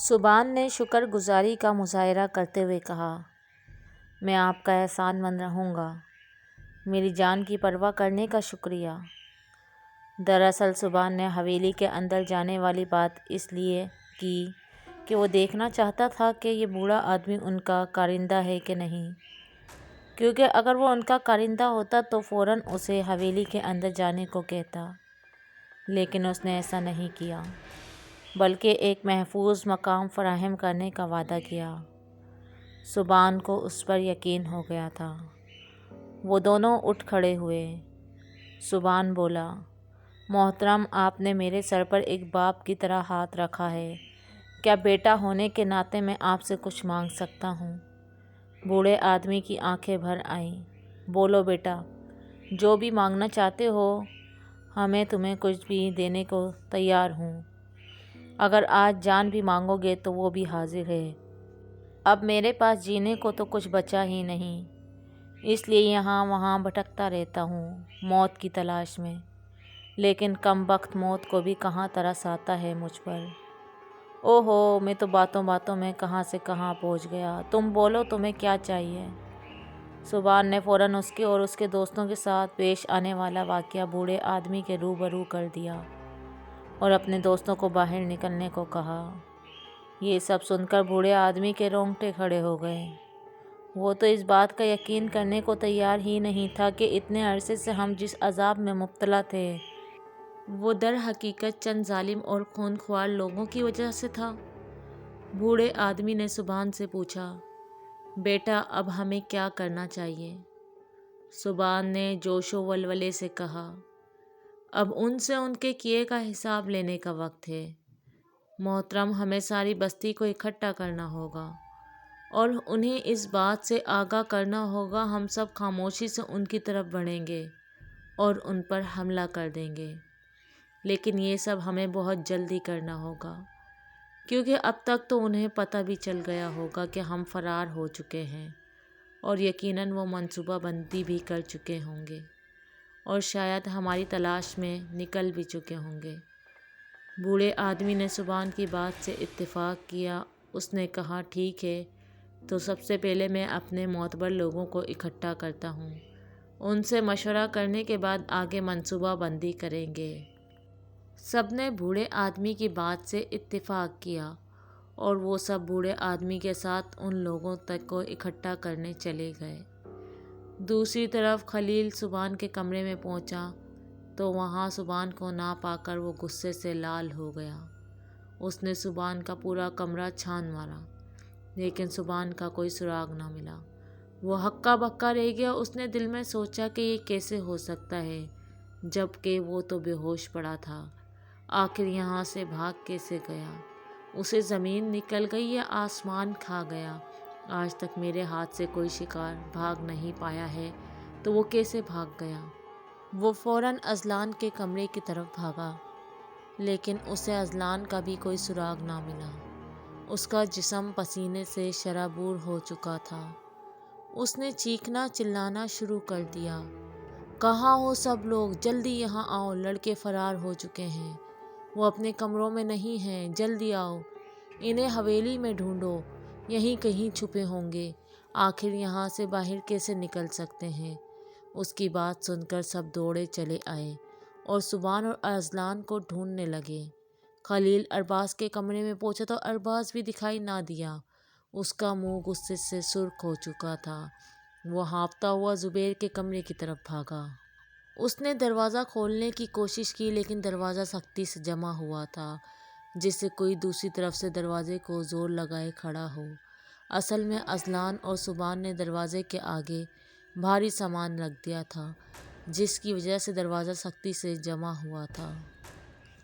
سبحان نے شکر گزاری کا مظاہرہ کرتے ہوئے کہا، میں آپ کا احسان مند رہوں گا، میری جان کی پرواہ کرنے کا شکریہ۔ دراصل سبحان نے حویلی کے اندر جانے والی بات اس لیے کی کہ وہ دیکھنا چاہتا تھا کہ یہ بوڑھا آدمی ان کا کارندہ ہے کہ نہیں، کیونکہ اگر وہ ان کا کارندہ ہوتا تو فوراً اسے حویلی کے اندر جانے کو کہتا، لیکن اس نے ایسا نہیں کیا، بلکہ ایک محفوظ مقام فراہم کرنے کا وعدہ کیا۔ سبحان کو اس پر یقین ہو گیا تھا۔ وہ دونوں اٹھ کھڑے ہوئے۔ سبحان بولا، محترم، آپ نے میرے سر پر ایک باپ کی طرح ہاتھ رکھا ہے، کیا بیٹا ہونے کے ناطے میں آپ سے کچھ مانگ سکتا ہوں؟ بوڑھے آدمی کی آنکھیں بھر آئیں۔ بولو بیٹا، جو بھی مانگنا چاہتے ہو، میں تمہیں کچھ بھی دینے کو تیار ہوں۔ اگر آج جان بھی مانگو گے تو وہ بھی حاضر ہے۔ اب میرے پاس جینے کو تو کچھ بچا ہی نہیں، اس لیے یہاں وہاں بھٹکتا رہتا ہوں موت کی تلاش میں، لیکن کم بخت موت کو بھی کہاں ترس آتا ہے مجھ پر۔ او ہو، میں تو باتوں باتوں میں کہاں سے کہاں پہنچ گیا۔ تم بولو، تمہیں کیا چاہیے؟ سبحان نے فوراً اس کے اور اس کے دوستوں کے ساتھ پیش آنے والا واقعہ بوڑھے آدمی کے روبرو کر دیا اور اپنے دوستوں کو باہر نکلنے کو کہا۔ یہ سب سن کر بوڑھے آدمی کے رونگٹے کھڑے ہو گئے۔ وہ تو اس بات کا یقین کرنے کو تیار ہی نہیں تھا کہ اتنے عرصے سے ہم جس عذاب میں مبتلا تھے وہ در حقیقت چند ظالم اور خونخوار لوگوں کی وجہ سے تھا۔ بوڑھے آدمی نے سبحان سے پوچھا، بیٹا، اب ہمیں کیا کرنا چاہیے؟ سبحان نے جوش و ولولے سے کہا، اب ان سے ان کے کیے کا حساب لینے کا وقت ہے۔ محترم، ہمیں ساری بستی کو اکٹھا کرنا ہوگا اور انہیں اس بات سے آگاہ کرنا ہوگا۔ ہم سب خاموشی سے ان کی طرف بڑھیں گے اور ان پر حملہ کر دیں گے، لیکن یہ سب ہمیں بہت جلدی کرنا ہوگا، کیونکہ اب تک تو انہیں پتہ بھی چل گیا ہوگا کہ ہم فرار ہو چکے ہیں، اور یقیناً وہ منصوبہ بندی بھی کر چکے ہوں گے اور شاید ہماری تلاش میں نکل بھی چکے ہوں گے۔ بوڑھے آدمی نے سبحان کی بات سے اتفاق کیا۔ اس نے کہا، ٹھیک ہے، تو سب سے پہلے میں اپنے معتبر لوگوں کو اکٹھا کرتا ہوں، ان سے مشورہ کرنے کے بعد آگے منصوبہ بندی کریں گے۔ سب نے بوڑھے آدمی کی بات سے اتفاق کیا اور وہ سب بوڑھے آدمی کے ساتھ ان لوگوں تک کو اکٹھا کرنے چلے گئے۔ دوسری طرف خلیل سبحان کے کمرے میں پہنچا تو وہاں سبحان کو نہ پا کر وہ غصے سے لال ہو گیا۔ اس نے سبحان کا پورا کمرہ چھان مارا، لیکن سبحان کا کوئی سراغ نہ ملا۔ وہ ہکا بکا رہ گیا۔ اس نے دل میں سوچا کہ یہ کیسے ہو سکتا ہے جب کہ وہ تو بے ہوش پڑا تھا۔ آخر یہاں سے بھاگ کیسے گیا؟ اسے زمین نکل گئی یا آسمان کھا گیا؟ آج تک میرے ہاتھ سے کوئی شکار بھاگ نہیں پایا ہے، تو وہ کیسے بھاگ گیا؟ وہ فوراً اذلان کے کمرے کی طرف بھاگا، لیکن اسے اذلان کا بھی کوئی سراغ نہ ملا۔ اس کا جسم پسینے سے شرابور ہو چکا تھا۔ اس نے چیخنا چلانا شروع کر دیا، کہاں ہو سب لوگ؟ جلدی یہاں آؤ، لڑکے فرار ہو چکے ہیں، وہ اپنے کمروں میں نہیں ہیں، جلدی آؤ، انہیں حویلی میں ڈھونڈو، یہیں کہیں چھپے ہوں گے، آخر یہاں سے باہر کیسے نکل سکتے ہیں؟ اس کی بات سن کر سب دوڑے چلے آئے اور سبحان اور اذلان کو ڈھونڈنے لگے۔ خلیل ارباز کے کمرے میں پہنچا تو ارباز بھی دکھائی نہ دیا۔ اس کا منہ غصے سے سرخ ہو چکا تھا۔ وہ ہانپتا ہوا زبیر کے کمرے کی طرف بھاگا۔ اس نے دروازہ کھولنے کی کوشش کی، لیکن دروازہ سختی سے جما ہوا تھا، جیسے کوئی دوسری طرف سے دروازے کو زور لگائے کھڑا ہو۔ اصل میں اذلان اور سبحان نے دروازے کے آگے بھاری سامان رکھ دیا تھا، جس کی وجہ سے دروازہ سختی سے جما ہوا تھا۔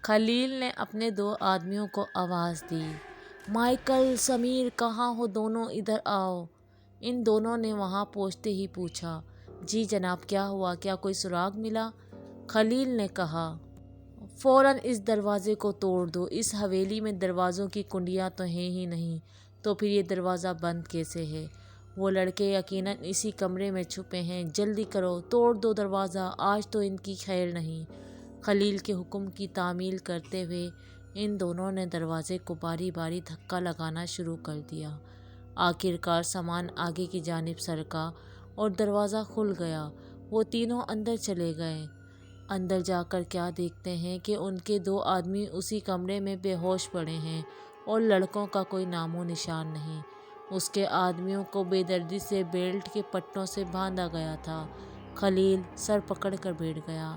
خلیل نے اپنے دو آدمیوں کو آواز دی، مائیکل، سمیر، کہاں ہو دونوں؟ ادھر آؤ۔ ان دونوں نے وہاں پہنچتے ہی پوچھا، جی جناب، کیا ہوا؟ کیا کوئی سراغ ملا؟ خلیل نے کہا، فوراً اس دروازے کو توڑ دو۔ اس حویلی میں دروازوں کی کنڈیاں تو ہیں ہی نہیں، تو پھر یہ دروازہ بند کیسے ہے؟ وہ لڑکے یقیناً اسی کمرے میں چھپے ہیں، جلدی کرو، توڑ دو دروازہ، آج تو ان کی خیر نہیں۔ خلیل کے حکم کی تعمیل کرتے ہوئے ان دونوں نے دروازے کو باری باری دھکا لگانا شروع کر دیا۔ آخرکار سامان آگے کی جانب سرکا اور دروازہ کھل گیا۔ وہ تینوں اندر چلے گئے۔ اندر جا کر کیا دیکھتے ہیں کہ ان کے دو آدمی اسی کمرے میں بے ہوش پڑے ہیں اور لڑکوں کا کوئی نام و نشان نہیں۔ اس کے آدمیوں کو بے دردی سے بیلٹ کے پٹوں سے باندھا گیا تھا۔ خلیل سر پکڑ کر بیٹھ گیا۔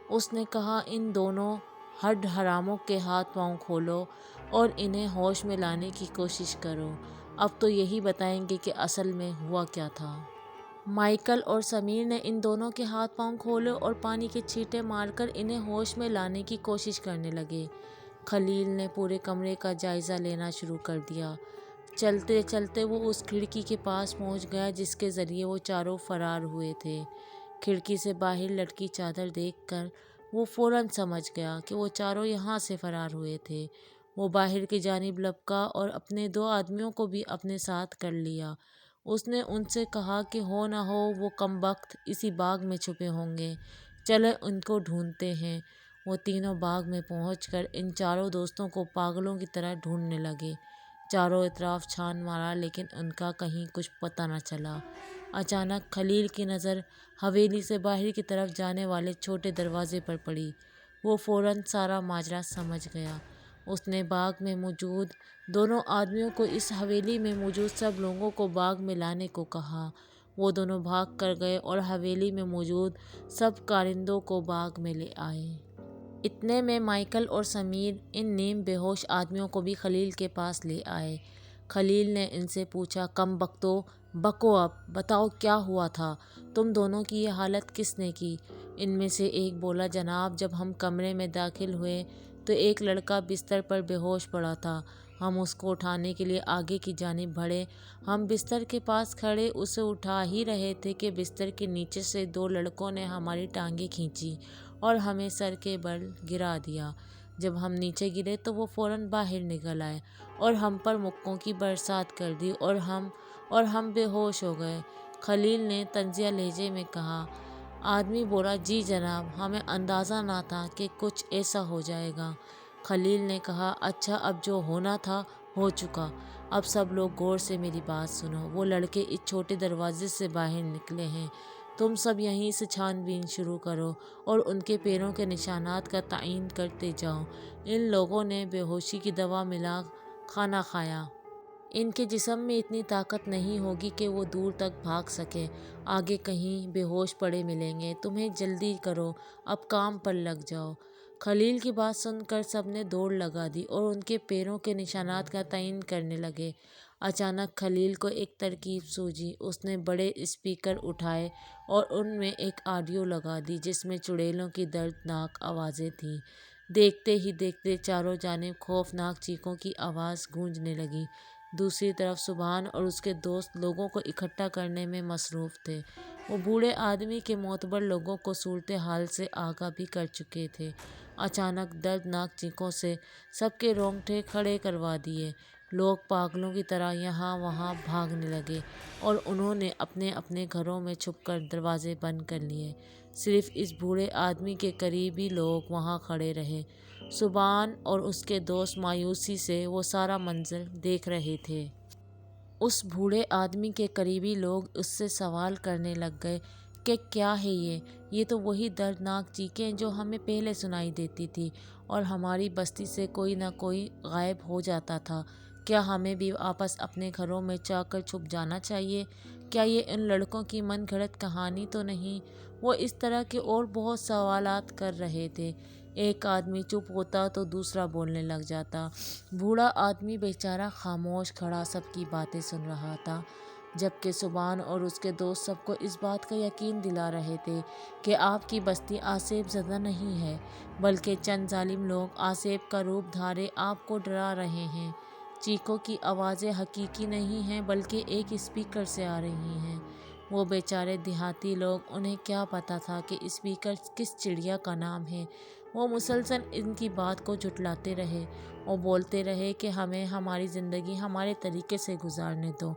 اس نے کہا، ان دونوں ہڈ حراموں کے ہاتھ پاؤں کھولو اور انہیں ہوش میں لانے کی کوشش کرو۔ اب تو یہی بتائیں گے کہ اصل میں ہوا کیا تھا۔ مائیکل اور سمیر نے ان دونوں کے ہاتھ پاؤں کھولے اور پانی کے چھینٹے مار کر انہیں ہوش میں لانے کی کوشش کرنے لگے۔ خلیل نے پورے کمرے کا جائزہ لینا شروع کر دیا۔ چلتے چلتے وہ اس کھڑکی کے پاس پہنچ گیا جس کے ذریعے وہ چاروں فرار ہوئے تھے۔ کھڑکی سے باہر لٹکی چادر دیکھ کر وہ فوراً سمجھ گیا کہ وہ چاروں یہاں سے فرار ہوئے تھے۔ وہ باہر کی جانب لپکا اور اپنے دو آدمیوں کو بھی اپنے ساتھ کر لیا۔ اس نے ان سے کہا کہ ہو نہ ہو وہ کم بخت اسی باغ میں چھپے ہوں گے، چلیں ان کو ڈھونڈتے ہیں۔ وہ تینوں باغ میں پہنچ کر ان چاروں دوستوں کو پاگلوں کی طرح ڈھونڈنے لگے۔ چاروں اطراف چھان مارا لیکن ان کا کہیں کچھ پتہ نہ چلا۔ اچانک خلیل کی نظر حویلی سے باہر کی طرف جانے والے چھوٹے دروازے پر پڑی۔ وہ فوراً سارا ماجرا سمجھ گیا۔ اس نے باغ میں موجود دونوں آدمیوں کو اس حویلی میں موجود سب لوگوں کو باغ میں لانے کو کہا۔ وہ دونوں بھاگ کر گئے اور حویلی میں موجود سب کارندوں کو باغ میں لے آئے۔ اتنے میں مائیکل اور سمیر ان نیم بے ہوش آدمیوں کو بھی خلیل کے پاس لے آئے۔ خلیل نے ان سے پوچھا، کم بختو، بکو اب، بتاؤ کیا ہوا تھا؟ تم دونوں کی یہ حالت کس نے کی؟ ان میں سے ایک بولا، جناب جب ہم کمرے میں داخل ہوئے تو ایک لڑکا بستر پر بے ہوش پڑا تھا۔ ہم اس کو اٹھانے کے لیے آگے کی جانب بڑھے۔ ہم بستر کے پاس کھڑے اسے اٹھا ہی رہے تھے کہ بستر کے نیچے سے دو لڑکوں نے ہماری ٹانگیں کھینچی اور ہمیں سر کے بل گرا دیا۔ جب ہم نیچے گرے تو وہ فوراً باہر نکل آئے اور ہم پر مکوں کی برسات کر دی اور ہم بے ہوش ہو گئے۔ خلیل نے طنزیہ لہجے میں کہا۔ آدمی بولا، جی جناب، ہمیں اندازہ نہ تھا کہ کچھ ایسا ہو جائے گا۔ خلیل نے کہا، اچھا اب جو ہونا تھا ہو چکا۔ اب سب لوگ غور سے میری بات سنو۔ وہ لڑکے اس چھوٹے دروازے سے باہر نکلے ہیں۔ تم سب یہیں سے چھان بین شروع کرو اور ان کے پیروں کے نشانات کا تعین کرتے جاؤ۔ ان لوگوں نے بے ہوشی کی دوا ملا کھانا کھایا۔ ان کے جسم میں اتنی طاقت نہیں ہوگی کہ وہ دور تک بھاگ سکیں۔ آگے کہیں بے ہوش پڑے ملیں گے۔ تمہیں جلدی کرو، اب کام پر لگ جاؤ۔ خلیل کی بات سن کر سب نے دوڑ لگا دی اور ان کے پیروں کے نشانات کا تعین کرنے لگے۔ اچانک خلیل کو ایک ترکیب سوجھی۔ اس نے بڑے اسپیکر اٹھائے اور ان میں ایک آڈیو لگا دی جس میں چڑیلوں کی دردناک آوازیں تھیں۔ دیکھتے ہی دیکھتے چاروں جانب خوفناک چیخوں کی آواز گونجنے لگی۔ دوسری طرف سبحان اور اس کے دوست لوگوں کو اکٹھا کرنے میں مصروف تھے۔ وہ بوڑھے آدمی کے معتبر لوگوں کو صورتحال سے آگاہ بھی کر چکے تھے۔ اچانک دردناک چیخوں سے سب کے رونگٹے کھڑے کروا دیے۔ لوگ پاگلوں کی طرح یہاں وہاں بھاگنے لگے اور انہوں نے اپنے اپنے گھروں میں چھپ کر دروازے بند کر لیے۔ صرف اس بوڑھے آدمی کے قریبی لوگ وہاں کھڑے رہے۔ سبحان اور اس کے دوست مایوسی سے وہ سارا منظر دیکھ رہے تھے۔ اس بوڑھے آدمی کے قریبی لوگ اس سے سوال کرنے لگ گئے کہ کیا ہے یہ تو وہی دردناک چیخیں جو ہمیں پہلے سنائی دیتی تھی اور ہماری بستی سے کوئی نہ کوئی غائب ہو جاتا تھا۔ کیا ہمیں بھی واپس اپنے گھروں میں جا کر چھپ جانا چاہیے؟ کیا یہ ان لڑکوں کی من گھڑت کہانی تو نہیں؟ وہ اس طرح کے اور بہت سوالات کر رہے تھے۔ ایک آدمی چپ ہوتا تو دوسرا بولنے لگ جاتا۔ بوڑھا آدمی بیچارہ خاموش کھڑا سب کی باتیں سن رہا تھا، جبکہ سبحان اور اس کے دوست سب کو اس بات کا یقین دلا رہے تھے کہ آپ کی بستی آسیب زدہ نہیں ہے، بلکہ چند ظالم لوگ آسیب کا روپ دھارے آپ کو ڈرا رہے ہیں۔ چیخوں کی آوازیں حقیقی نہیں ہیں بلکہ ایک اسپیکر سے آ رہی ہیں۔ وہ بیچارے دیہاتی لوگ، انہیں کیا پتہ تھا کہ اسپیکر کس چڑیا کا نام ہے۔ وہ مسلسل ان کی بات کو جھٹلاتے رہے اور بولتے رہے کہ ہمیں ہماری زندگی ہمارے طریقے سے گزارنے دو،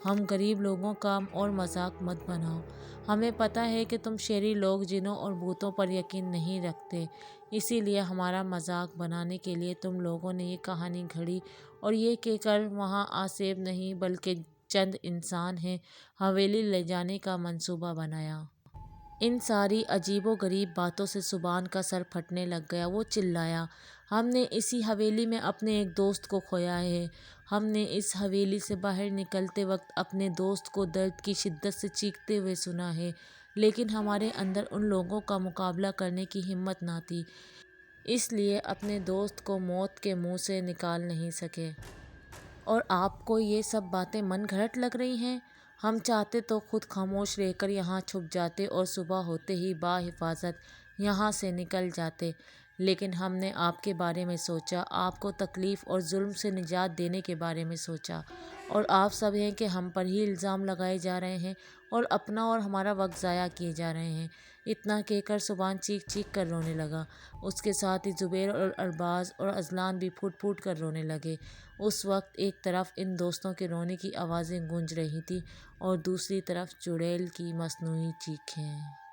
ہم غریب لوگوں کا اور مذاق مت بناؤ، ہمیں پتہ ہے کہ تم شہری لوگ جنوں اور بھوتوں پر یقین نہیں رکھتے، اسی لیے ہمارا مذاق بنانے کے لیے تم لوگوں نے یہ کہانی گھڑی اور یہ کہہ کر وہاں آصف نہیں بلکہ چند انسان ہیں حویلی لے جانے کا منصوبہ بنایا۔ ان ساری عجیب و غریب باتوں سے سبحان کا سر پھٹنے لگ گیا۔ وہ چلایا، ہم نے اسی حویلی میں اپنے ایک دوست کو کھویا ہے، ہم نے اس حویلی سے باہر نکلتے وقت اپنے دوست کو درد کی شدت سے چیختے ہوئے سنا ہے، لیکن ہمارے اندر ان لوگوں کا مقابلہ کرنے کی ہمت نہ تھی، اس لیے اپنے دوست کو موت کے منہ سے نکال نہیں سکے۔ اور آپ کو یہ سب باتیں من گھڑت لگ رہی ہیں؟ ہم چاہتے تو خود خاموش رہ کر یہاں چھپ جاتے اور صبح ہوتے ہی بحفاظت یہاں سے نکل جاتے، لیکن ہم نے آپ کے بارے میں سوچا، آپ کو تکلیف اور ظلم سے نجات دینے کے بارے میں سوچا، اور آپ سب ہیں کہ ہم پر ہی الزام لگائے جا رہے ہیں اور اپنا اور ہمارا وقت ضائع کیے جا رہے ہیں۔ اتنا کہہ کر سبحان چیخ چیخ کر رونے لگا، اس کے ساتھ ہی زبیر اور ارباز اور اذلان بھی پھوٹ پھوٹ کر رونے لگے۔ اس وقت ایک طرف ان دوستوں کے رونے کی آوازیں گونج رہی تھیں اور دوسری طرف چڑیل کی مصنوعی چیخیں۔